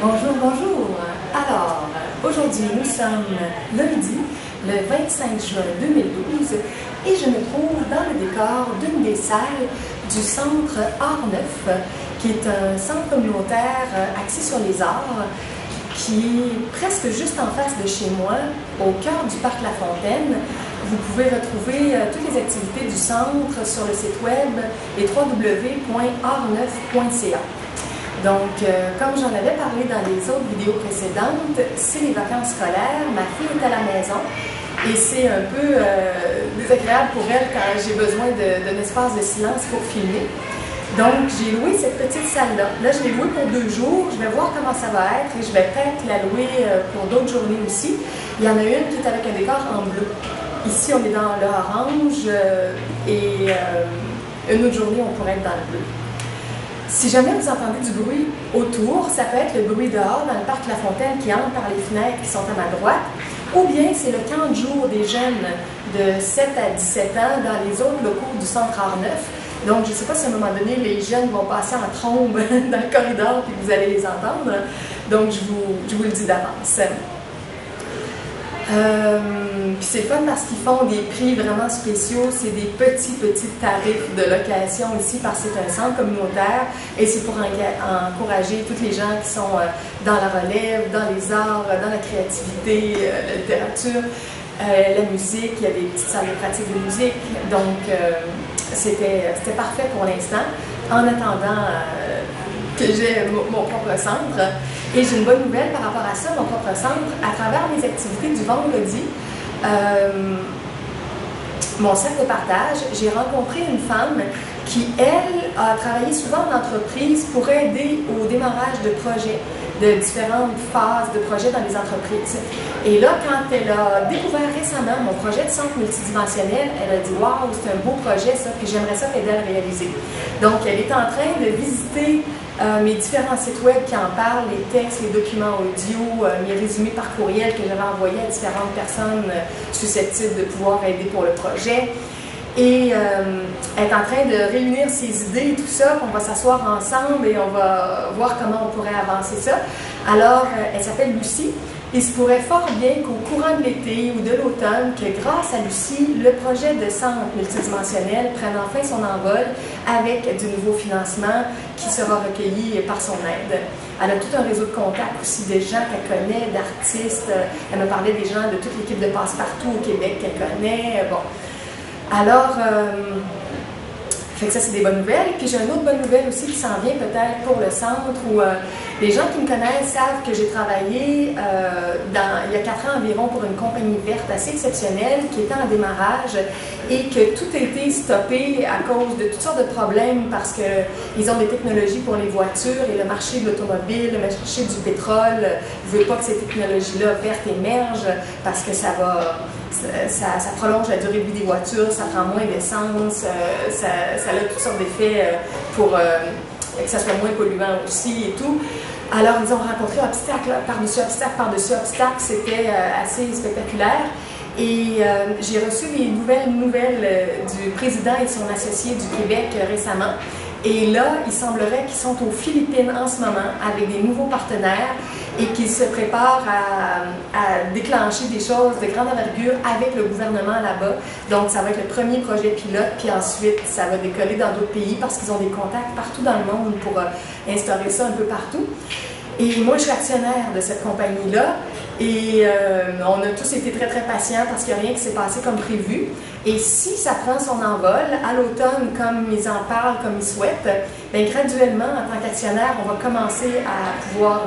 Bonjour, bonjour. Alors, aujourd'hui, nous sommes lundi, le 25 juin 2012, et je me trouve dans le décor d'une des salles du Centre Art Neuf, qui est un centre communautaire axé sur les arts, qui est presque juste en face de chez moi, au cœur du parc La Fontaine. Vous pouvez retrouver toutes les activités du centre sur le site web et www.artneuf.ca. Donc, comme j'en avais parlé dans les autres vidéos précédentes, c'est les vacances scolaires, ma fille est à la maison et c'est un peu désagréable pour elle quand j'ai besoin d'un espace de silence pour filmer. Donc, j'ai loué cette petite salle-là. Là, je l'ai louée pour 2 jours. Je vais voir comment ça va être et je vais peut-être la louer pour d'autres journées aussi. Il y en a une qui est avec un décor en bleu. Ici, on est dans l'orange et une autre journée, on pourrait être dans le bleu. Si jamais vous entendez du bruit autour, ça peut être le bruit dehors dans le parc La Fontaine qui entre par les fenêtres qui sont à ma droite, ou bien c'est le camp de jour des jeunes de 7 à 17 ans dans les autres locaux du Centre Art Neuf. Donc, je ne sais pas si à un moment donné, les jeunes vont passer en trombe dans le corridor et que vous allez les entendre. Donc, je vous le dis d'avance. Puis c'est fun parce qu'ils font des prix vraiment spéciaux, c'est des petits tarifs de location ici parce que c'est un centre communautaire et c'est pour encourager toutes les gens qui sont dans la relève, dans les arts, dans la créativité, la littérature, la musique, il y a des petites salles de pratique de musique, donc c'était parfait pour l'instant en attendant que j'ai mon propre centre. Et j'ai une bonne nouvelle par rapport à ça, mon propre centre, à travers mes activités du vendredi, mon cercle de partage, j'ai rencontré une femme qui, elle, a travaillé souvent en entreprise pour aider au démarrage de projets, de différentes phases de projets dans les entreprises. Et là, quand elle a découvert récemment mon projet de centre multidimensionnel, elle a dit « Wow, c'est un beau projet ça, puis j'aimerais ça t'aider à le réaliser. » Donc, elle est en train de visiter mes différents sites web qui en parlent, les textes, les documents audio, mes résumés par courriel que j'avais envoyés à différentes personnes susceptibles de pouvoir aider pour le projet. Et elle est en train de réunir ses idées et tout ça, on va s'asseoir ensemble et on va voir comment on pourrait avancer ça. Alors, elle s'appelle Lucie. Il se pourrait fort bien qu'au courant de l'été ou de l'automne, que grâce à Lucie, le projet de centre multidimensionnel prenne enfin son envol avec du nouveau financement qui sera recueilli par son aide. Elle a tout un réseau de contacts aussi, des gens qu'elle connaît, d'artistes. Elle me parlait des gens de toute l'équipe de Passe-Partout au Québec qu'elle connaît. Bon. Alors, fait que ça, c'est des bonnes nouvelles. Puis j'ai une autre bonne nouvelle aussi qui s'en vient peut-être pour le centre où les gens qui me connaissent savent que j'ai travaillé il y a 4 ans environ pour une compagnie verte assez exceptionnelle qui était en démarrage et que tout a été stoppé à cause de toutes sortes de problèmes parce qu'ils ont des technologies pour les voitures et le marché de l'automobile, le marché du pétrole ne veut pas que ces technologies-là vertes émergent parce que ça prolonge la durée de vie des voitures, ça prend moins d'essence, ça a toutes sortes d'effets pour que ça soit moins polluant aussi et tout. Alors, ils ont rencontré obstacle par-dessus obstacle par-dessus obstacle, c'était assez spectaculaire. Et j'ai reçu des nouvelles du président et son associé du Québec récemment. Et là, il semblerait qu'ils sont aux Philippines en ce moment avec des nouveaux partenaires et qu'ils se préparent à déclencher des choses de grande envergure avec le gouvernement là-bas. Donc, ça va être le premier projet pilote, puis ensuite, ça va décoller dans d'autres pays parce qu'ils ont des contacts partout dans le monde pour instaurer ça un peu partout. Et moi, je suis actionnaire de cette compagnie-là et on a tous été très patients parce qu'il n'y a rien qui s'est passé comme prévu. Et si ça prend son envol, à l'automne, comme ils en parlent, comme ils souhaitent, bien, graduellement, en tant qu'actionnaire, on va commencer à pouvoir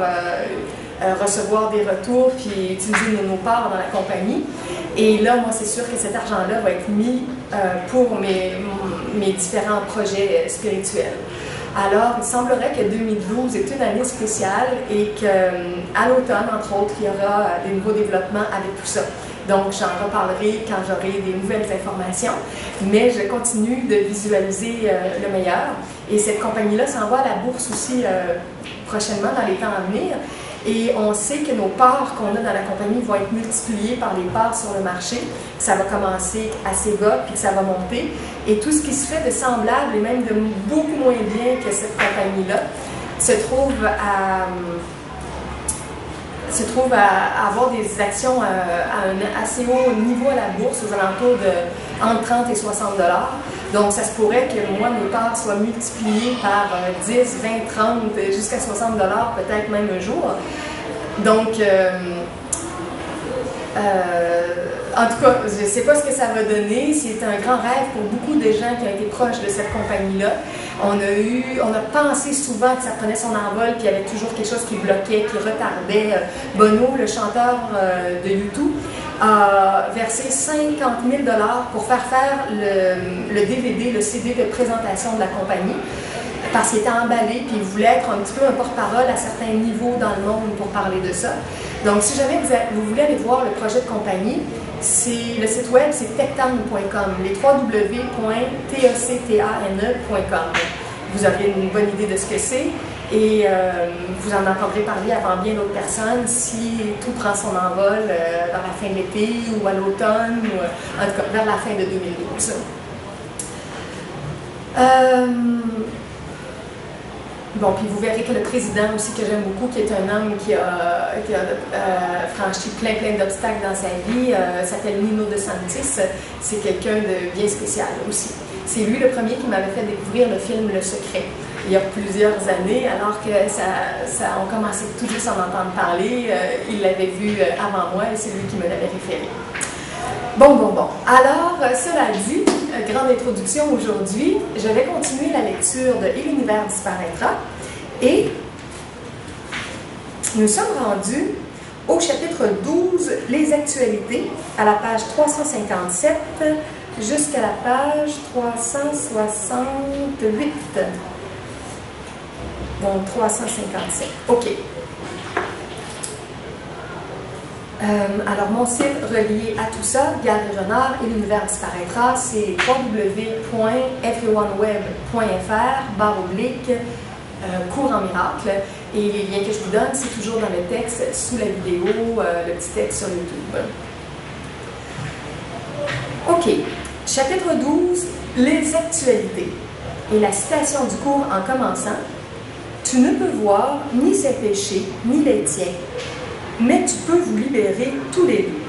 recevoir des retours puis utiliser nos parts dans la compagnie. Et là, moi, c'est sûr que cet argent-là va être mis pour mes différents projets spirituels. Alors, il semblerait que 2012 est une année spéciale et qu'à l'automne, entre autres, il y aura des nouveaux développements avec tout ça. Donc, j'en reparlerai quand j'aurai des nouvelles informations, mais je continue de visualiser le meilleur. Et cette compagnie-là s'en va à la bourse aussi prochainement, dans les temps à venir. Et on sait que nos parts qu'on a dans la compagnie vont être multipliées par les parts sur le marché. Ça va commencer assez bas, puis que ça va monter. Et tout ce qui se fait de semblable, et même de beaucoup moins bien que cette compagnie-là, se trouve se trouve à avoir des actions à un assez haut niveau à la bourse, aux alentours de entre 30 et 60 $. Donc, ça se pourrait que moi, mes parts soient multipliées par 10, 20, 30, jusqu'à 60 $, peut-être même un jour. Donc, en tout cas, je ne sais pas ce que ça va donner. C'est un grand rêve pour beaucoup de gens qui ont été proches de cette compagnie-là. On a pensé souvent que ça prenait son envol, puis il y avait toujours quelque chose qui bloquait, qui retardait. Bono, le chanteur de U2, a versé 50 000 $ pour faire le DVD, le CD de présentation de la compagnie, parce qu'il était emballé, puis il voulait être un petit peu un porte-parole à certains niveaux dans le monde pour parler de ça. Donc, si jamais vous voulez aller voir le projet de compagnie, le site web, c'est techtane.com, les www.tectane.com. Vous aurez une bonne idée de ce que c'est et vous en entendrez parler avant bien d'autres personnes si tout prend son envol vers la fin de l'été ou à l'automne, ou en tout cas vers la fin de 2012. Bon, puis vous verrez que le président aussi, que j'aime beaucoup, qui est un homme qui a franchi plein d'obstacles dans sa vie, s'appelle Nino DeSantis. C'est quelqu'un de bien spécial aussi. C'est lui le premier qui m'avait fait découvrir le film Le Secret, il y a plusieurs années, alors que on commençait tout juste à en entendre parler. Il l'avait vu avant moi et c'est lui qui me l'avait référé. Bon. Alors, cela dit, grande introduction aujourd'hui, je vais continuer la lecture de Et l'univers disparaîtra. Et nous sommes rendus au chapitre 12, les actualités, à la page 357 jusqu'à la page 368. Donc, 357. OK. Alors, mon site relié à tout ça, Gare et Renard et l'univers disparaîtra, c'est www.everyoneWeb.fr/cours en miracle. Et les liens que je vous donne, c'est toujours dans le texte sous la vidéo, le petit texte sur YouTube. OK. Chapitre 12, les actualités. Et la citation du cours en commençant: tu ne peux voir ni ses péchés, ni les tiens, mais tu peux vous libérer tous les deux.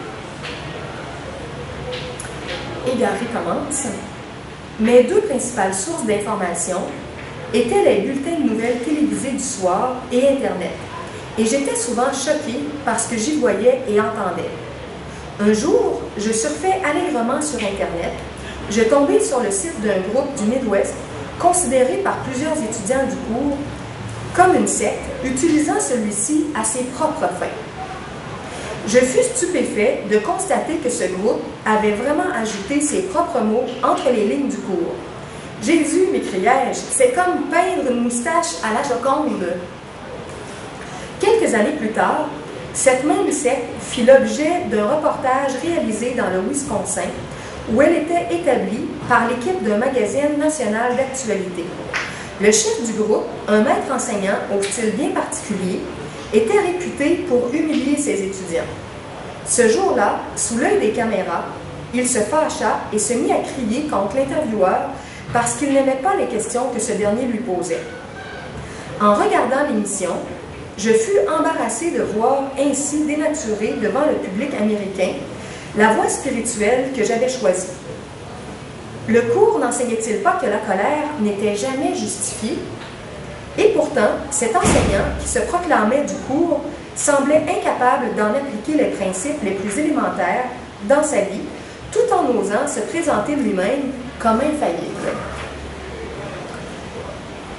Et Gary commence. Mes deux principales sources d'information étaient les bulletins de nouvelles télévisés du soir et Internet. Et j'étais souvent choquée par ce que j'y voyais et entendais. Un jour, je surfais allègrement sur Internet. Je tombais sur le site d'un groupe du Midwest, considéré par plusieurs étudiants du cours comme une secte, utilisant celui-ci à ses propres fins. Je fus stupéfait de constater que ce groupe avait vraiment ajouté ses propres mots entre les lignes du cours. « Jésus, m'écriai-je, c'est comme peindre une moustache à la Joconde. » Quelques années plus tard, cette même secte fit l'objet d'un reportage réalisé dans le Wisconsin, où elle était établie par l'équipe d'un magazine national d'actualité. Le chef du groupe, un maître enseignant au style bien particulier, était réputé pour humilier ses étudiants. Ce jour-là, sous l'œil des caméras, il se fâcha et se mit à crier contre l'intervieweur parce qu'il n'aimait pas les questions que ce dernier lui posait. En regardant l'émission, je fus embarrassée de voir ainsi dénaturer devant le public américain la voie spirituelle que j'avais choisie. Le cours n'enseignait-il pas que la colère n'était jamais justifiée? Et pourtant, cet enseignant, qui se proclamait du cours, semblait incapable d'en appliquer les principes les plus élémentaires dans sa vie, tout en osant se présenter lui-même comme infaillible.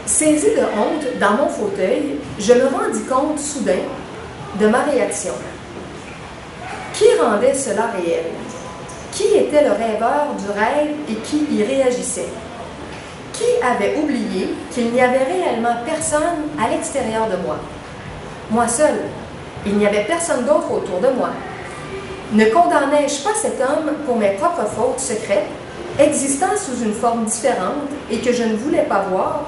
Saisi de honte dans mon fauteuil, je me rendis compte soudain de ma réaction. Qui rendait cela réel? Qui était le rêveur du rêve et qui y réagissait? Qui avait oublié qu'il n'y avait réellement personne à l'extérieur de moi? Moi seule. Il n'y avait personne d'autre autour de moi. Ne condamnais-je pas cet homme pour mes propres fautes secrètes, existant sous une forme différente et que je ne voulais pas voir?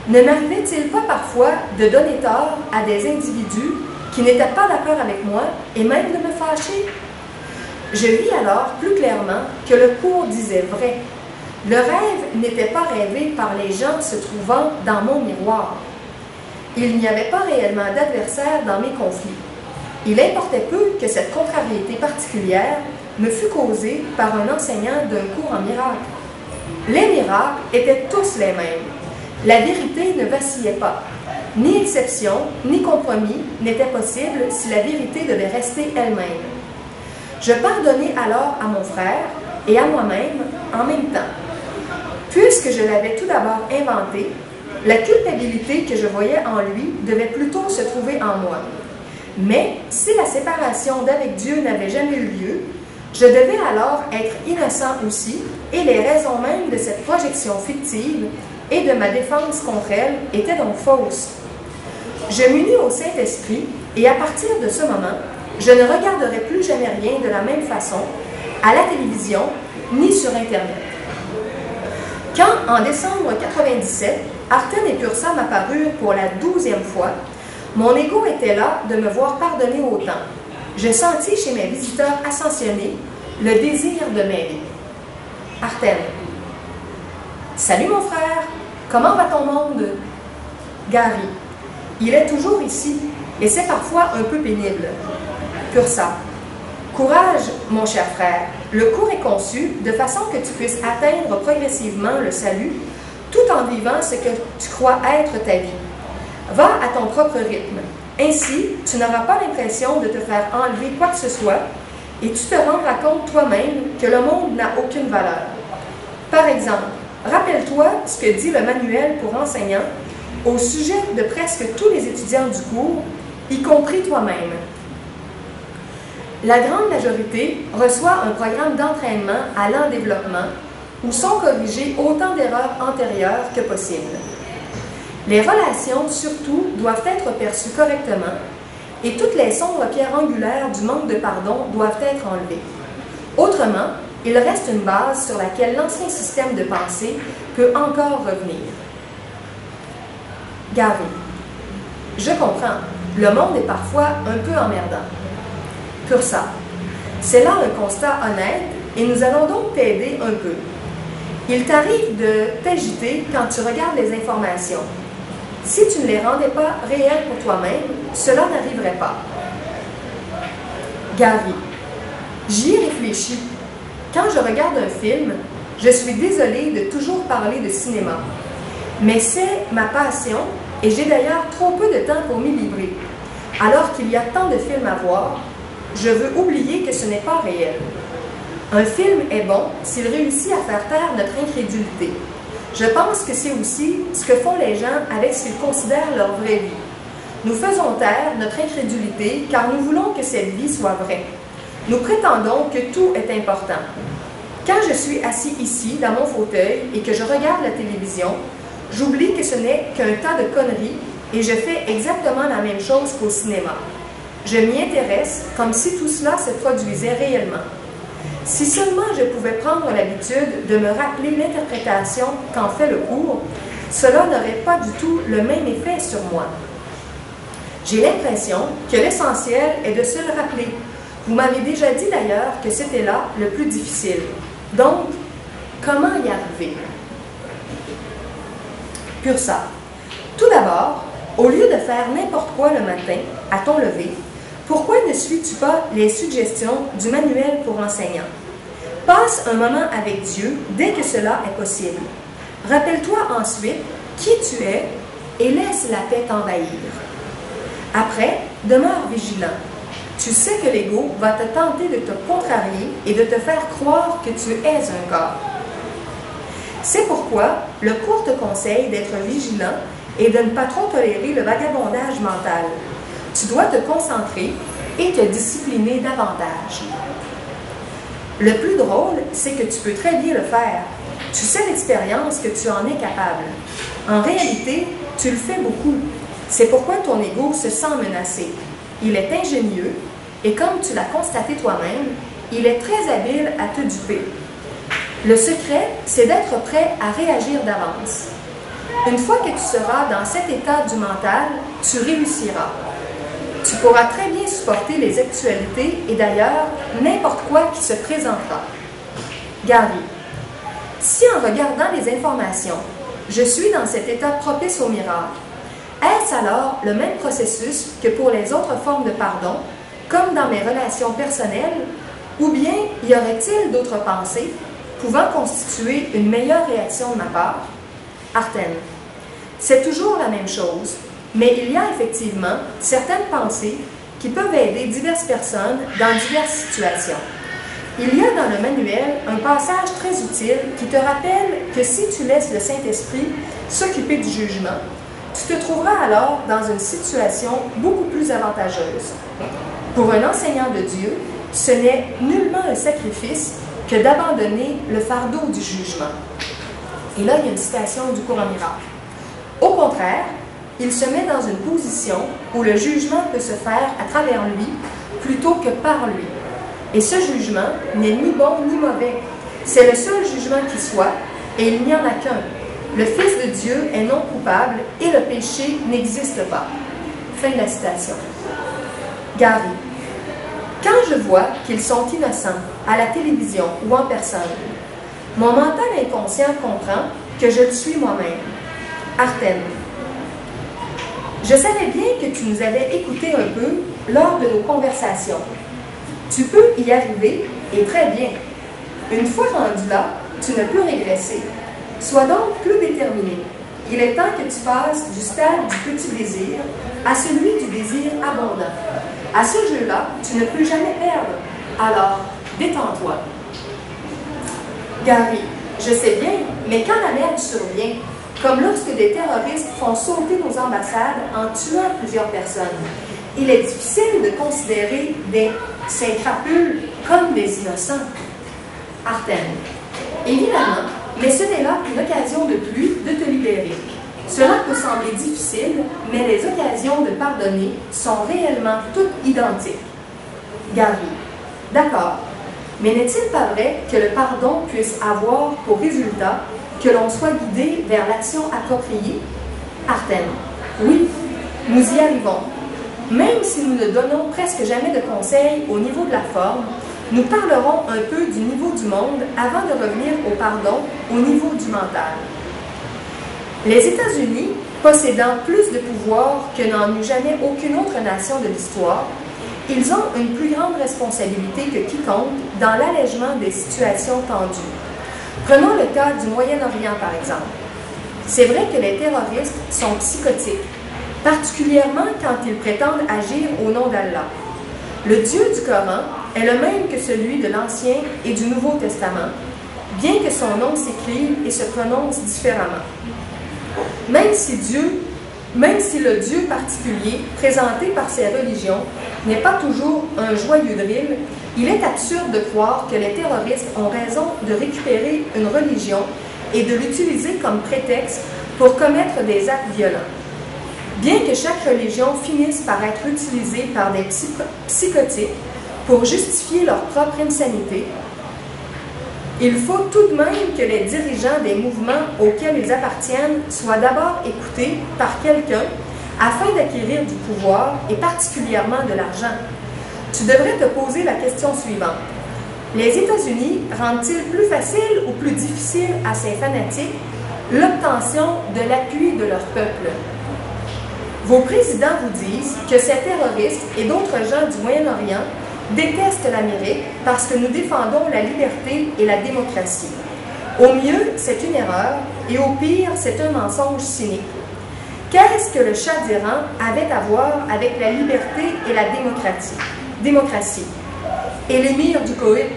Ne m'arrivait-il pas parfois de donner tort à des individus qui n'étaient pas d'accord avec moi et même de me fâcher? Je vis alors plus clairement que le cours disait vrai. Le rêve n'était pas rêvé par les gens se trouvant dans mon miroir. Il n'y avait pas réellement d'adversaire dans mes conflits. Il importait peu que cette contrariété particulière me fût causée par un enseignant d'un cours en miracles. Les miracles étaient tous les mêmes. La vérité ne vacillait pas. Ni exception, ni compromis n'était possible si la vérité devait rester elle-même. Je pardonnai alors à mon frère et à moi-même en même temps. Puisque je l'avais tout d'abord inventé, la culpabilité que je voyais en lui devait plutôt se trouver en moi. Mais si la séparation d'avec Dieu n'avait jamais eu lieu, je devais alors être innocent aussi, et les raisons mêmes de cette projection fictive et de ma défense contre elle étaient donc fausses. Je m'unis au Saint-Esprit, et à partir de ce moment, je ne regarderai plus jamais rien de la même façon, à la télévision, ni sur Internet. Quand, en décembre 1997, Arten et Pursa m'apparurent pour la 12e fois, mon ego était là de me voir pardonner autant. Je sentis chez mes visiteurs ascensionnés le désir de m'aider. Arten. Salut mon frère, comment va ton monde? Gary. Il est toujours ici, et c'est parfois un peu pénible. Pursa. Courage, mon cher frère. Le cours est conçu de façon que tu puisses atteindre progressivement le salut, tout en vivant ce que tu crois être ta vie. Va à ton propre rythme. Ainsi, tu n'auras pas l'impression de te faire enlever quoi que ce soit, et tu te rendras compte toi-même que le monde n'a aucune valeur. Par exemple, rappelle-toi ce que dit le manuel pour enseignants au sujet de presque tous les étudiants du cours, y compris toi-même. La grande majorité reçoit un programme d'entraînement à l'en-développement où sont corrigées autant d'erreurs antérieures que possible. Les relations, surtout, doivent être perçues correctement et toutes les sombres pierres angulaires du manque de pardon doivent être enlevées. Autrement, il reste une base sur laquelle l'ancien système de pensée peut encore revenir. Gary. Je comprends. Le monde est parfois un peu emmerdant. Pursa. C'est là un constat honnête et nous allons donc t'aider un peu. Il t'arrive de t'agiter quand tu regardes les informations. Si tu ne les rendais pas réelles pour toi-même, cela n'arriverait pas. Gary. J'y ai réfléchi. Quand je regarde un film, je suis désolée de toujours parler de cinéma. Mais c'est ma passion et j'ai d'ailleurs trop peu de temps pour m'y livrer. Alors qu'il y a tant de films à voir, je veux oublier que ce n'est pas réel. Un film est bon s'il réussit à faire taire notre incrédulité. Je pense que c'est aussi ce que font les gens avec ce qu'ils considèrent leur vraie vie. Nous faisons taire notre incrédulité car nous voulons que cette vie soit vraie. Nous prétendons que tout est important. Quand je suis assis ici, dans mon fauteuil, et que je regarde la télévision, j'oublie que ce n'est qu'un tas de conneries et je fais exactement la même chose qu'au cinéma. Je m'y intéresse comme si tout cela se produisait réellement. Si seulement je pouvais prendre l'habitude de me rappeler l'interprétation qu'en fait le cours, cela n'aurait pas du tout le même effet sur moi. J'ai l'impression que l'essentiel est de se le rappeler. Vous m'avez déjà dit d'ailleurs que c'était là le plus difficile. Donc, comment y arriver? Pursa. Tout d'abord, au lieu de faire n'importe quoi le matin, à ton lever, pourquoi ne suis-tu pas les suggestions du manuel pour enseignants? Passe un moment avec Dieu dès que cela est possible. Rappelle-toi ensuite qui tu es et laisse la paix t'envahir. Après, demeure vigilant. Tu sais que l'ego va te tenter de te contrarier et de te faire croire que tu es un corps. C'est pourquoi le cours te conseille d'être vigilant et de ne pas trop tolérer le vagabondage mental. Tu dois te concentrer et te discipliner davantage. Le plus drôle, c'est que tu peux très bien le faire. Tu sais l'expérience que tu en es capable. En réalité, tu le fais beaucoup. C'est pourquoi ton ego se sent menacé. Il est ingénieux et comme tu l'as constaté toi-même, il est très habile à te duper. Le secret, c'est d'être prêt à réagir d'avance. Une fois que tu seras dans cet état du mental, tu réussiras. Tu pourras très bien supporter les actualités et d'ailleurs n'importe quoi qui se présentera. Gary. Si en regardant les informations, je suis dans cet état propice au miracle, est-ce alors le même processus que pour les autres formes de pardon, comme dans mes relations personnelles, ou bien y aurait-il d'autres pensées pouvant constituer une meilleure réaction de ma part? Artène. C'est toujours la même chose, mais il y a effectivement certaines pensées qui peuvent aider diverses personnes dans diverses situations. Il y a dans le manuel un passage très utile qui te rappelle que si tu laisses le Saint-Esprit s'occuper du jugement, tu te trouveras alors dans une situation beaucoup plus avantageuse. Pour un enseignant de Dieu, ce n'est nullement un sacrifice que d'abandonner le fardeau du jugement. Et là, il y a une citation du courant miracle. Au contraire, il se met dans une position où le jugement peut se faire à travers lui plutôt que par lui. Et ce jugement n'est ni bon ni mauvais. C'est le seul jugement qui soit, et il n'y en a qu'un. Le Fils de Dieu est non coupable et le péché n'existe pas. Fin de la citation. Gary. Quand je vois qu'ils sont innocents, à la télévision ou en personne, mon mental inconscient comprend que je le suis moi-même. Artène. Je savais bien que tu nous avais écoutés un peu lors de nos conversations. Tu peux y arriver, et très bien. Une fois rendu là, tu ne peux régresser. Sois donc plus déterminé. Il est temps que tu passes du stade du petit désir à celui du désir abondant. À ce jeu-là, tu ne peux jamais perdre. Alors, détends-toi. Gary, je sais bien, mais quand la merde survient, comme lorsque des terroristes font sauter nos ambassades en tuant plusieurs personnes, il est difficile de considérer ces crapules comme des innocents. Artène. Évidemment, mais ce n'est là qu'une occasion de plus de te libérer. Cela peut sembler difficile, mais les occasions de pardonner sont réellement toutes identiques. Gary. D'accord. Mais n'est-il pas vrai que le pardon puisse avoir pour résultat que l'on soit guidé vers l'action appropriée? Artène. Oui, nous y arrivons. Même si nous ne donnons presque jamais de conseils au niveau de la forme, nous parlerons un peu du niveau du monde avant de revenir au pardon au niveau du mental. Les États-Unis, possédant plus de pouvoir que n'en eut jamais aucune autre nation de l'histoire, ils ont une plus grande responsabilité que quiconque dans l'allègement des situations tendues. Prenons le cas du Moyen-Orient, par exemple. C'est vrai que les terroristes sont psychotiques, particulièrement quand ils prétendent agir au nom d'Allah. Le Dieu du Coran est le même que celui de l'Ancien et du Nouveau Testament, bien que son nom s'écrive et se prononce différemment. Même si le Dieu particulier présenté par ces religions n'est pas toujours un joyeux drill, il est absurde de croire que les terroristes ont raison de récupérer une religion et de l'utiliser comme prétexte pour commettre des actes violents. Bien que chaque religion finisse par être utilisée par des psychotiques pour justifier leur propre insanité, il faut tout de même que les dirigeants des mouvements auxquels ils appartiennent soient d'abord écoutés par quelqu'un afin d'acquérir du pouvoir et particulièrement de l'argent. Tu devrais te poser la question suivante. Les États-Unis rendent-ils plus facile ou plus difficile à ces fanatiques l'obtention de l'appui de leur peuple? Vos présidents vous disent que ces terroristes et d'autres gens du Moyen-Orient détestent l'Amérique parce que nous défendons la liberté et la démocratie. Au mieux, c'est une erreur, et au pire, c'est un mensonge cynique. Qu'est-ce que le Shah d'Iran avait à voir avec la liberté et la démocratie? Et l'émir du Koweït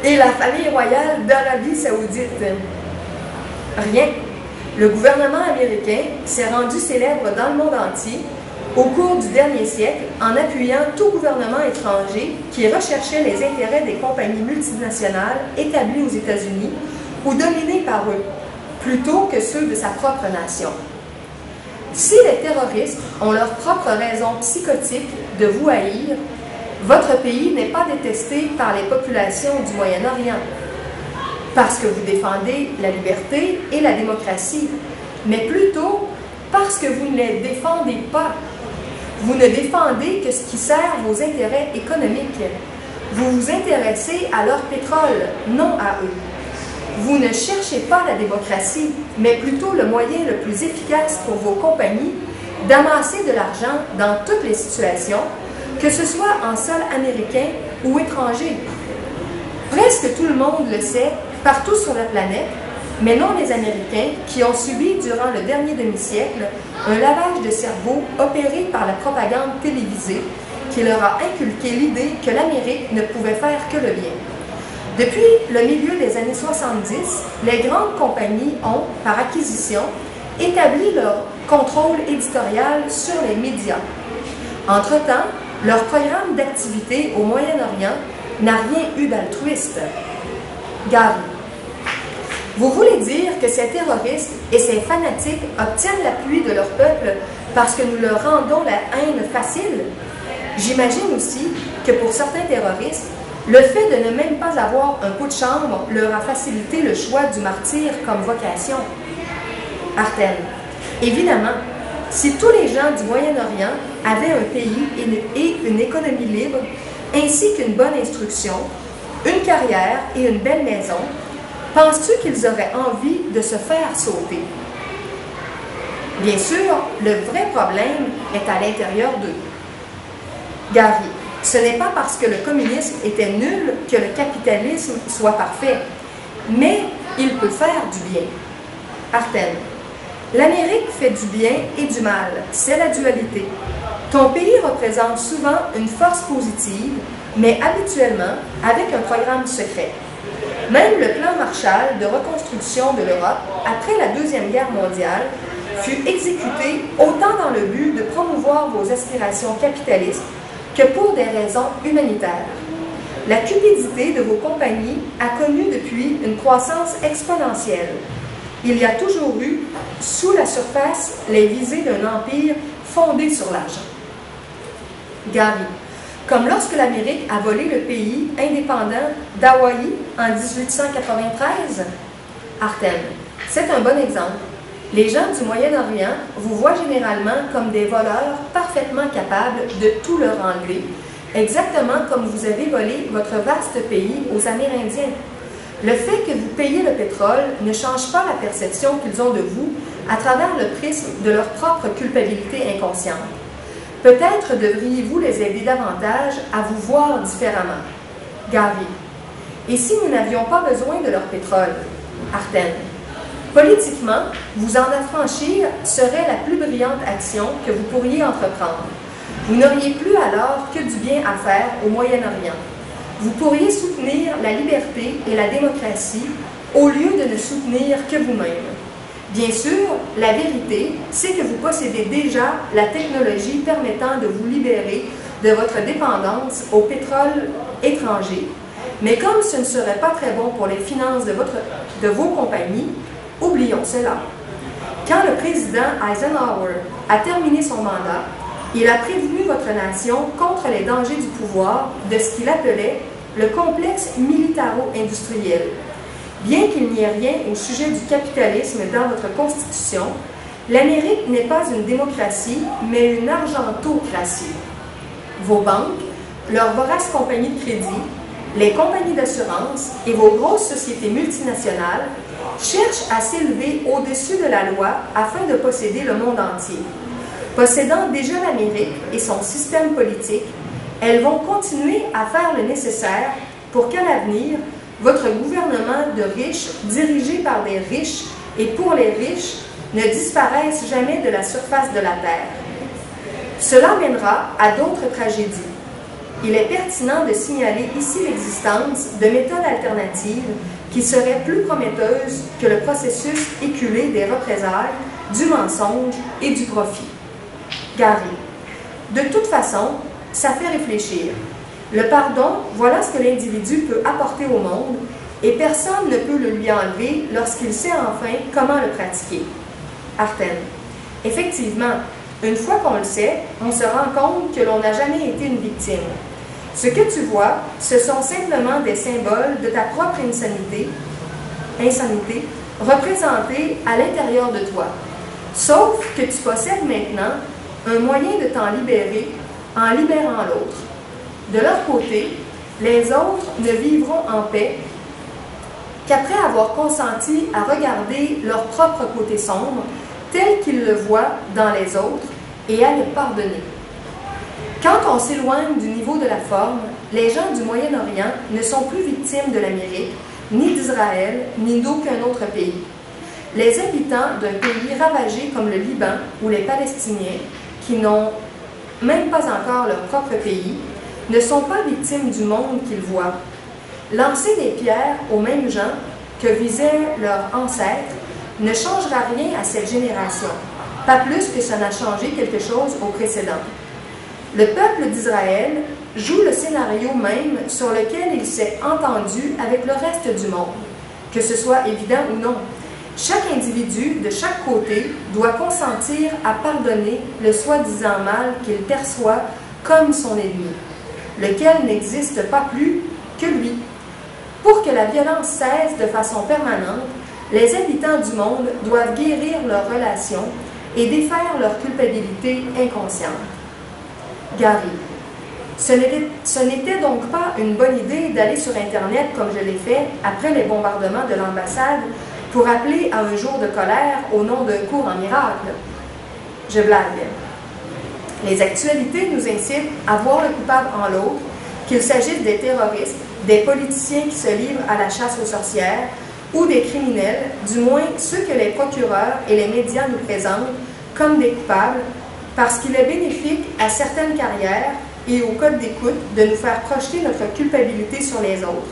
et la famille royale d'Arabie Saoudite? Rien. Le gouvernement américain s'est rendu célèbre dans le monde entier au cours du dernier siècle en appuyant tout gouvernement étranger qui recherchait les intérêts des compagnies multinationales établies aux États-Unis ou dominées par eux, plutôt que ceux de sa propre nation. Si les terroristes ont leurs propres raisons psychotiques de vous haïr, votre pays n'est pas détesté par les populations du Moyen-Orient, parce que vous défendez la liberté et la démocratie, mais plutôt parce que vous ne les défendez pas. Vous ne défendez que ce qui sert vos intérêts économiques. Vous vous intéressez à leur pétrole, non à eux. Vous ne cherchez pas la démocratie, mais plutôt le moyen le plus efficace pour vos compagnies d'amasser de l'argent dans toutes les situations, que ce soit en sol américain ou étranger. Presque tout le monde le sait, partout sur la planète, mais non les Américains qui ont subi durant le dernier demi-siècle un lavage de cerveau opéré par la propagande télévisée qui leur a inculqué l'idée que l'Amérique ne pouvait faire que le bien. Depuis le milieu des années 70, les grandes compagnies ont, par acquisition, établi leur contrôle éditorial sur les médias. Entre-temps, leur programme d'activité au Moyen-Orient n'a rien eu d'altruiste. Gary. Vous voulez dire que ces terroristes et ces fanatiques obtiennent l'appui de leur peuple parce que nous leur rendons la haine facile? J'imagine aussi que pour certains terroristes, le fait de ne même pas avoir un pot de chambre leur a facilité le choix du martyre comme vocation. Artel. Évidemment, si tous les gens du Moyen-Orient avaient un pays et une économie libre, ainsi qu'une bonne instruction, une carrière et une belle maison, penses-tu qu'ils auraient envie de se faire sauter? Bien sûr, le vrai problème est à l'intérieur d'eux. Gary, ce n'est pas parce que le communisme était nul que le capitalisme soit parfait, mais il peut faire du bien. Artel. L'Amérique fait du bien et du mal, c'est la dualité. Ton pays représente souvent une force positive, mais habituellement avec un programme secret. Même le plan Marshall de reconstruction de l'Europe après la Deuxième Guerre mondiale fut exécuté autant dans le but de promouvoir vos aspirations capitalistes que pour des raisons humanitaires. La cupidité de vos compagnies a connu depuis une croissance exponentielle. Il y a toujours eu, sous la surface, les visées d'un empire fondé sur l'argent. Gary. Comme lorsque l'Amérique a volé le pays indépendant d'Hawaï en 1893? Artem. C'est un bon exemple. Les gens du Moyen-Orient vous voient généralement comme des voleurs parfaitement capables de tout leur enlever, exactement comme vous avez volé votre vaste pays aux Amérindiens. Le fait que vous payez le pétrole ne change pas la perception qu'ils ont de vous à travers le prisme de leur propre culpabilité inconsciente. Peut-être devriez-vous les aider davantage à vous voir différemment. Gary. Et si nous n'avions pas besoin de leur pétrole? Arten. Politiquement, vous en affranchir serait la plus brillante action que vous pourriez entreprendre. Vous n'auriez plus alors que du bien à faire au Moyen-Orient. Vous pourriez soutenir la liberté et la démocratie au lieu de ne soutenir que vous-même. Bien sûr, la vérité, c'est que vous possédez déjà la technologie permettant de vous libérer de votre dépendance au pétrole étranger. Mais comme ce ne serait pas très bon pour les finances de vos compagnies, oublions cela. Quand le président Eisenhower a terminé son mandat, il a prévenu votre nation contre les dangers du pouvoir de ce qu'il appelait le complexe militaro-industriel. Bien qu'il n'y ait rien au sujet du capitalisme dans votre constitution, l'Amérique n'est pas une démocratie, mais une argentocratie. Vos banques, leurs voraces compagnies de crédit, les compagnies d'assurance et vos grosses sociétés multinationales cherchent à s'élever au-dessus de la loi afin de posséder le monde entier. Possédant déjà l'Amérique et son système politique, elles vont continuer à faire le nécessaire pour qu'à l'avenir, votre gouvernement de riches, dirigé par des riches et pour les riches, ne disparaisse jamais de la surface de la Terre. Cela mènera à d'autres tragédies. Il est pertinent de signaler ici l'existence de méthodes alternatives qui seraient plus prometteuses que le processus éculé des représailles, du mensonge et du profit. Gary. De toute façon, ça fait réfléchir. Le pardon, voilà ce que l'individu peut apporter au monde, et personne ne peut le lui enlever lorsqu'il sait enfin comment le pratiquer. Arten. Effectivement, une fois qu'on le sait, on se rend compte que l'on n'a jamais été une victime. Ce que tu vois, ce sont simplement des symboles de ta propre insanité représentés à l'intérieur de toi. Sauf que tu possèdes maintenant un moyen de t'en libérer en libérant l'autre. De leur côté, les autres ne vivront en paix qu'après avoir consenti à regarder leur propre côté sombre, tel qu'ils le voient dans les autres, et à le pardonner. Quand on s'éloigne du niveau de la forme, les gens du Moyen-Orient ne sont plus victimes de l'Amérique, ni d'Israël, ni d'aucun autre pays. Les habitants d'un pays ravagé comme le Liban ou les Palestiniens, qui n'ont même pas encore leur propre pays, ne sont pas victimes du monde qu'ils voient. Lancer des pierres aux mêmes gens que visaient leurs ancêtres ne changera rien à cette génération, pas plus que ça n'a changé quelque chose aux précédents. Le peuple d'Israël joue le scénario même sur lequel il s'est entendu avec le reste du monde, que ce soit évident ou non. Chaque individu, de chaque côté, doit consentir à pardonner le soi-disant mal qu'il perçoit comme son ennemi, lequel n'existe pas plus que lui. Pour que la violence cesse de façon permanente, les habitants du monde doivent guérir leurs relations et défaire leur culpabilité inconsciente. Gary. Ce n'était donc pas une bonne idée d'aller sur Internet comme je l'ai fait après les bombardements de l'ambassade pour appeler à un jour de colère au nom d'un cours en miracle. Je blague. Les actualités nous incitent à voir le coupable en l'autre, qu'il s'agisse des terroristes, des politiciens qui se livrent à la chasse aux sorcières ou des criminels, du moins ceux que les procureurs et les médias nous présentent comme des coupables, parce qu'il est bénéfique à certaines carrières et au code d'écoute de nous faire projeter notre culpabilité sur les autres.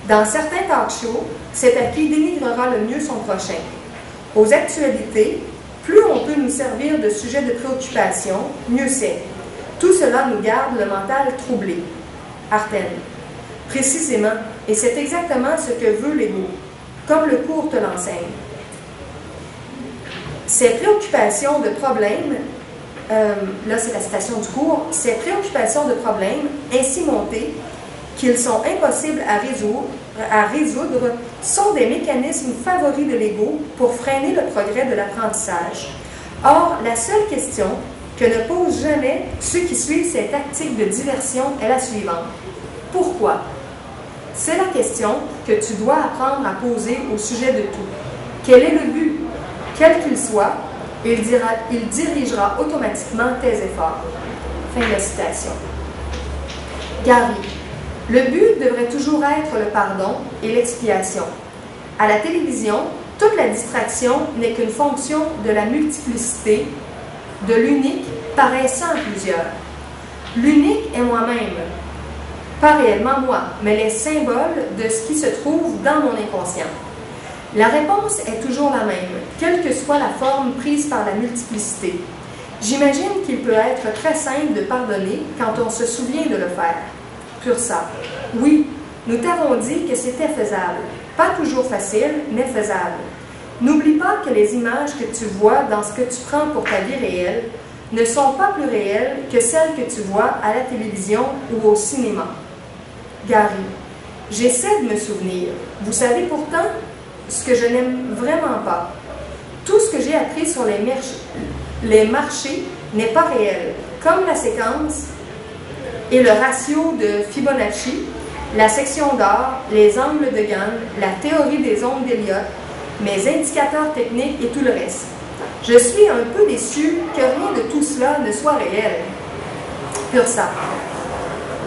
Dans certains talk-shows, cet acquis dénigrera le mieux son prochain. Aux actualités, plus on peut nous servir de sujet de préoccupation, mieux c'est. Tout cela nous garde le mental troublé. Arten. Précisément, et c'est exactement ce que veut l'ego, comme le cours te l'enseigne. Ces préoccupations de problèmes, là c'est la citation du cours, ces préoccupations de problèmes ainsi montées qu'ils sont impossibles à résoudre sont des mécanismes favoris de l'ego pour freiner le progrès de l'apprentissage. Or, la seule question que ne posent jamais ceux qui suivent ces tactiques de diversion est la suivante. Pourquoi? C'est la question que tu dois apprendre à poser au sujet de tout. Quel est le but? Quel qu'il soit, il dirigera automatiquement tes efforts. Fin de la citation. Gary. Le but devrait toujours être le pardon et l'expiation. À la télévision, toute la distraction n'est qu'une fonction de la multiplicité, de l'unique paraissant plusieurs. L'unique est moi-même, pas réellement moi, mais les symboles de ce qui se trouve dans mon inconscient. La réponse est toujours la même, quelle que soit la forme prise par la multiplicité. J'imagine qu'il peut être très simple de pardonner quand on se souvient de le faire. Pur ça. Oui, nous t'avons dit que c'était faisable. Pas toujours facile, mais faisable. N'oublie pas que les images que tu vois dans ce que tu prends pour ta vie réelle ne sont pas plus réelles que celles que tu vois à la télévision ou au cinéma. Gary, j'essaie de me souvenir. Vous savez pourtant ce que je n'aime vraiment pas. Tout ce que j'ai appris sur les marchés n'est pas réel, comme la séquence et le ratio de Fibonacci, la section d'or, les angles de Gann, la théorie des ondes d'Elliott, mes indicateurs techniques et tout le reste. Je suis un peu déçu que rien de tout cela ne soit réel. Pur ça.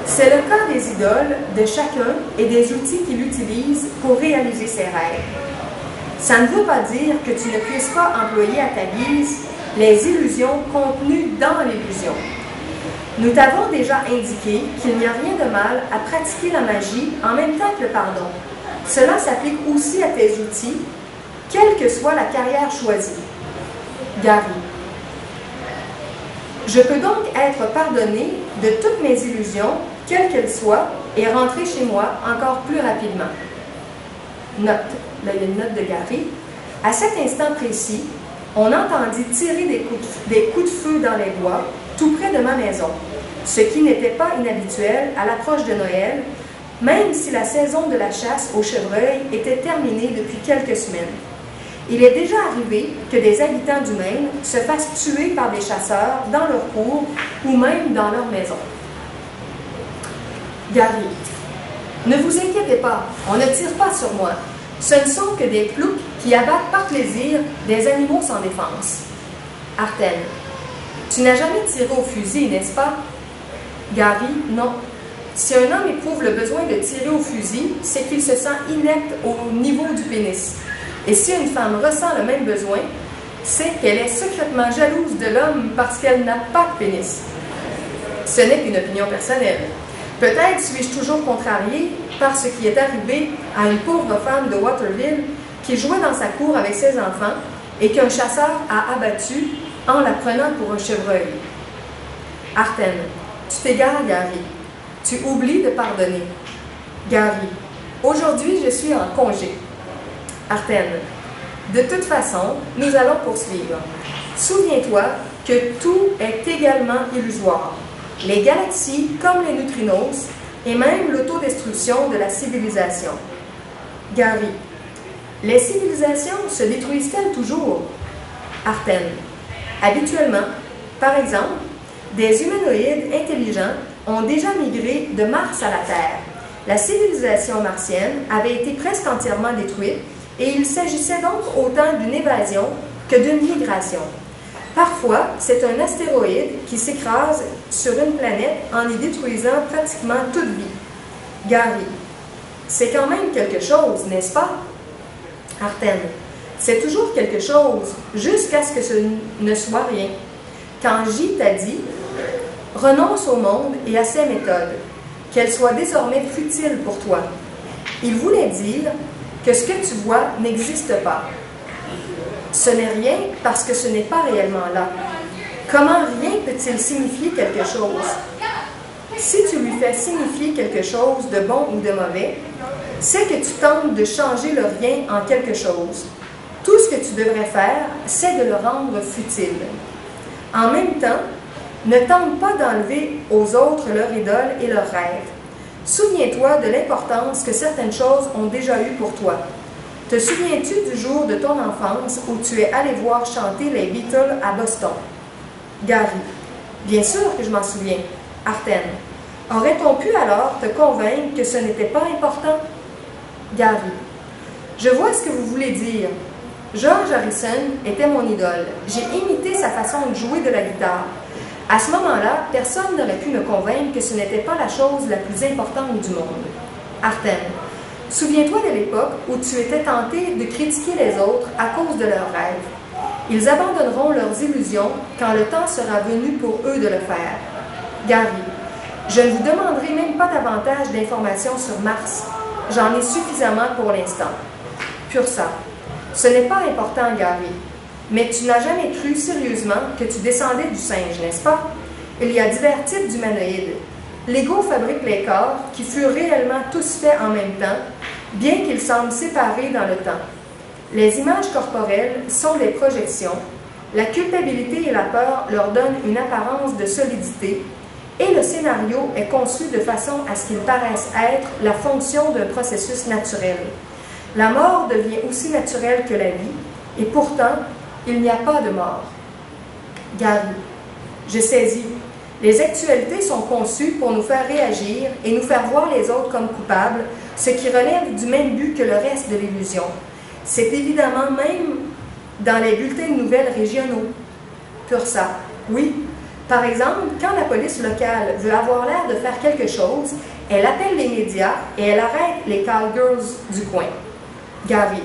C'est le cas des idoles de chacun et des outils qu'il utilise pour réaliser ses rêves. Ça ne veut pas dire que tu ne puisses pas employer à ta guise les illusions contenues dans l'illusion. Nous t'avons déjà indiqué qu'il n'y a rien de mal à pratiquer la magie en même temps que le pardon. Cela s'applique aussi à tes outils, quelle que soit la carrière choisie. Gary. Je peux donc être pardonné de toutes mes illusions, quelles qu'elles soient, et rentrer chez moi encore plus rapidement. Note. Là, il y a une note de Gary. À cet instant précis, on entendit tirer des coups de feu dans les bois, tout près de ma maison, ce qui n'était pas inhabituel à l'approche de Noël, même si la saison de la chasse au chevreuil était terminée depuis quelques semaines. Il est déjà arrivé que des habitants du Maine se fassent tuer par des chasseurs dans leur cour ou même dans leur maison. Gary. Ne vous inquiétez pas, on ne tire pas sur moi. Ce ne sont que des ploucs qui abattent par plaisir des animaux sans défense. Arten. Tu n'as jamais tiré au fusil, n'est-ce pas? Gary, non. Si un homme éprouve le besoin de tirer au fusil, c'est qu'il se sent inepte au niveau du pénis. Et si une femme ressent le même besoin, c'est qu'elle est secrètement jalouse de l'homme parce qu'elle n'a pas de pénis. Ce n'est qu'une opinion personnelle. Peut-être suis-je toujours contrariée par ce qui est arrivé à une pauvre femme de Waterville qui jouait dans sa cour avec ses enfants et qu'un chasseur a abattue en la prenant pour un chevreuil. Arten, tu t'égares, Gary. Tu oublies de pardonner. Gary, aujourd'hui je suis en congé. Arten, de toute façon, nous allons poursuivre. Souviens-toi que tout est également illusoire. Les galaxies comme les neutrinos et même l'autodestruction de la civilisation. Gary, les civilisations se détruisent-elles toujours? Arten, habituellement, par exemple, des humanoïdes intelligents ont déjà migré de Mars à la Terre. La civilisation martienne avait été presque entièrement détruite et il s'agissait donc autant d'une évasion que d'une migration. Parfois, c'est un astéroïde qui s'écrase sur une planète en y détruisant pratiquement toute vie. Gary, c'est quand même quelque chose, n'est-ce pas? Arten, c'est toujours quelque chose, jusqu'à ce que ce ne soit rien. Quand J t'a dit, renonce au monde et à ses méthodes, qu'elles soient désormais futiles pour toi. Il voulait dire que ce que tu vois n'existe pas. Ce n'est rien parce que ce n'est pas réellement là. Comment rien peut-il signifier quelque chose? Si tu lui fais signifier quelque chose de bon ou de mauvais, c'est que tu tentes de changer le rien en quelque chose. Tout ce que tu devrais faire, c'est de le rendre futile. En même temps, ne tente pas d'enlever aux autres leur idole et leurs rêves. Souviens-toi de l'importance que certaines choses ont déjà eue pour toi. Te souviens-tu du jour de ton enfance où tu es allé voir chanter les Beatles à Boston? Gary, bien sûr que je m'en souviens. Arten, aurait-on pu alors te convaincre que ce n'était pas important? Gary, je vois ce que vous voulez dire. George Harrison était mon idole. J'ai imité sa façon de jouer de la guitare. À ce moment-là, personne n'aurait pu me convaincre que ce n'était pas la chose la plus importante du monde. Arten, souviens-toi de l'époque où tu étais tenté de critiquer les autres à cause de leurs rêves. Ils abandonneront leurs illusions quand le temps sera venu pour eux de le faire. Gary, je ne vous demanderai même pas davantage d'informations sur Mars. J'en ai suffisamment pour l'instant. Pursa, ce n'est pas important, Gary. Mais tu n'as jamais cru sérieusement que tu descendais du singe, n'est-ce pas? Il y a divers types d'humanoïdes. L'ego fabrique les corps qui furent réellement tous faits en même temps, bien qu'ils semblent séparés dans le temps. Les images corporelles sont des projections. La culpabilité et la peur leur donnent une apparence de solidité et le scénario est conçu de façon à ce qu'il paraisse être la fonction d'un processus naturel. La mort devient aussi naturelle que la vie et pourtant, il n'y a pas de mort. Gary, je saisis. Les actualités sont conçues pour nous faire réagir et nous faire voir les autres comme coupables, ce qui relève du même but que le reste de l'illusion. C'est évidemment même dans les bulletins de nouvelles régionaux. Pursa, oui. Par exemple, quand la police locale veut avoir l'air de faire quelque chose, elle appelle les médias et elle arrête les cowgirls du coin. Gary,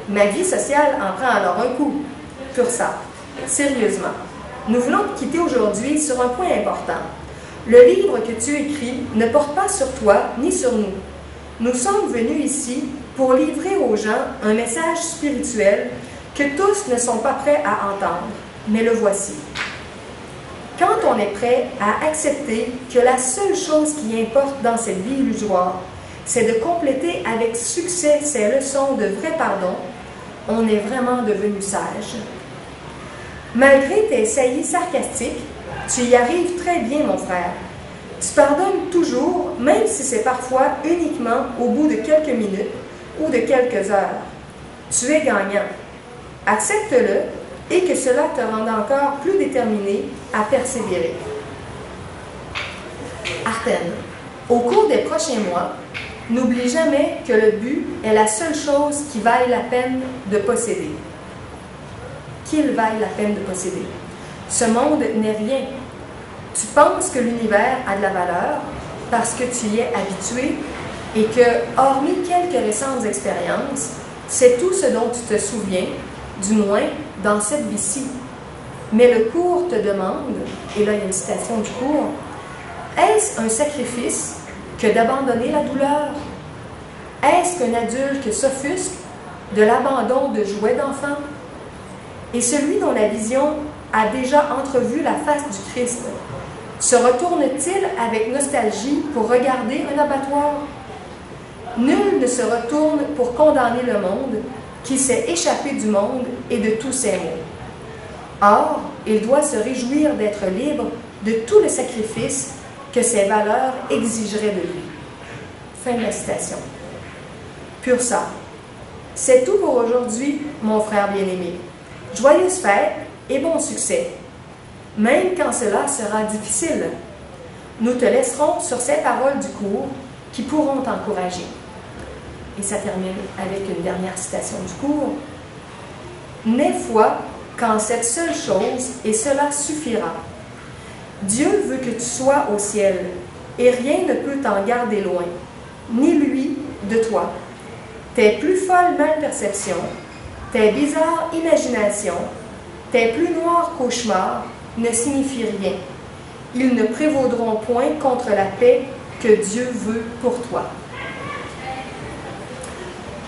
ma vie sociale en prend alors un coup. Pursa, sérieusement, nous voulons te quitter aujourd'hui sur un point important. Le livre que tu écris ne porte pas sur toi ni sur nous. Nous sommes venus ici pour livrer aux gens un message spirituel que tous ne sont pas prêts à entendre, mais le voici. Quand on est prêt à accepter que la seule chose qui importe dans cette vie illusoire, c'est de compléter avec succès ces leçons de vrai pardon, on est vraiment devenu sage. Malgré tes saillies sarcastiques, tu y arrives très bien, mon frère. Tu pardonnes toujours, même si c'est parfois uniquement au bout de quelques minutes ou de quelques heures. Tu es gagnant. Accepte-le et que cela te rende encore plus déterminé à persévérer. Arten, au cours des prochains mois, n'oublie jamais que le but est la seule chose qui vaille la peine de posséder. Qu'il vaille la peine de posséder. Ce monde n'est rien. Tu penses que l'univers a de la valeur parce que tu y es habitué et que, hormis quelques récentes expériences, c'est tout ce dont tu te souviens, du moins dans cette vie-ci. Mais le cours te demande, et là il y a une citation du cours, est-ce un sacrifice que d'abandonner la douleur? Est-ce qu'un adulte s'offusque de l'abandon de jouets d'enfant? Et celui dont la vision a déjà entrevu la face du Christ, se retourne-t-il avec nostalgie pour regarder un abattoir? Nul ne se retourne pour condamner le monde qui s'est échappé du monde et de tous ses maux. Or, il doit se réjouir d'être libre de tout le sacrifice que ses valeurs exigeraient de lui. Fin de la citation. Pur sang. C'est tout pour aujourd'hui, mon frère bien-aimé. Joyeuses fêtes et bon succès. Même quand cela sera difficile, nous te laisserons sur ces paroles du cours qui pourront t'encourager. Et ça termine avec une dernière citation du cours. N'aie foi qu'en cette seule chose, et cela suffira. Dieu veut que tu sois au ciel, et rien ne peut t'en garder loin, ni lui de toi. Tes plus folles malperceptions, tes bizarres imaginations, tes plus noirs cauchemars ne signifient rien. Ils ne prévaudront point contre la paix que Dieu veut pour toi.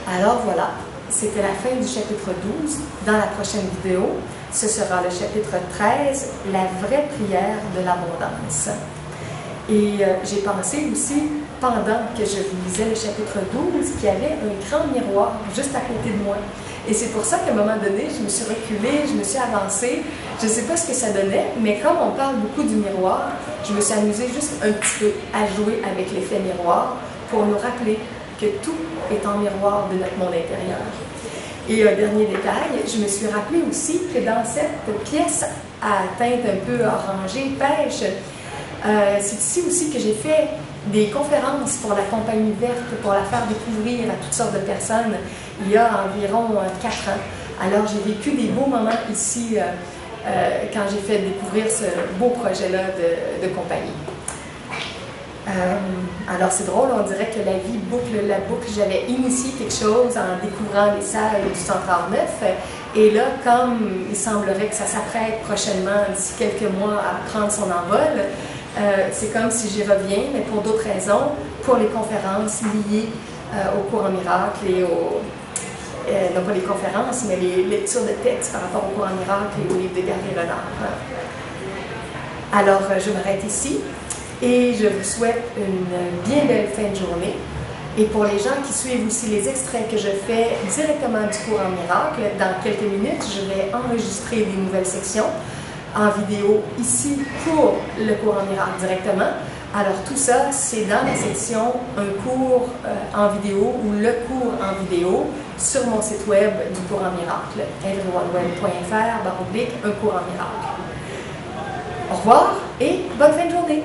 Alors voilà, c'était la fin du chapitre 12. Dans la prochaine vidéo, ce sera le chapitre 13, la vraie prière de l'abondance. Et j'ai pensé aussi, pendant que je vous lisais le chapitre 12, qu'il y avait un grand miroir juste à côté de moi. Et c'est pour ça qu'à un moment donné, je me suis reculée, je me suis avancée. Je ne sais pas ce que ça donnait, mais comme on parle beaucoup du miroir, je me suis amusée juste un petit peu à jouer avec l'effet miroir pour nous rappeler que tout est en miroir de notre monde intérieur. Et un dernier détail, je me suis rappelé aussi que dans cette pièce à teinte un peu orangée, pêche, c'est ici aussi que j'ai fait des conférences pour la Compagnie Verte, pour la faire découvrir à toutes sortes de personnes, il y a environ 4 ans. Alors j'ai vécu des beaux moments ici quand j'ai fait découvrir ce beau projet-là de compagnie. Alors c'est drôle, on dirait que la vie boucle la boucle. J'avais initié quelque chose en découvrant les salles du Centre Art Neuf, et là, comme il semblerait que ça s'apprête prochainement, d'ici quelques mois, à prendre son envol, c'est comme si j'y reviens, mais pour d'autres raisons, pour les conférences liées au cours en miracle et non pas les conférences, mais les lectures de textes par rapport au cours en miracle et au livre de Gary Renard. Alors, je m'arrête ici. Et je vous souhaite une bien belle fin de journée. Et pour les gens qui suivent aussi les extraits que je fais directement du cours en miracle, dans quelques minutes, je vais enregistrer des nouvelles sections en vidéo ici pour le cours en miracle directement. Alors tout ça, c'est dans la section un cours en vidéo ou le cours en vidéo sur mon site web du cours en miracle, everyoneWeb.fr/un cours en miracle. Au revoir et bonne fin de journée!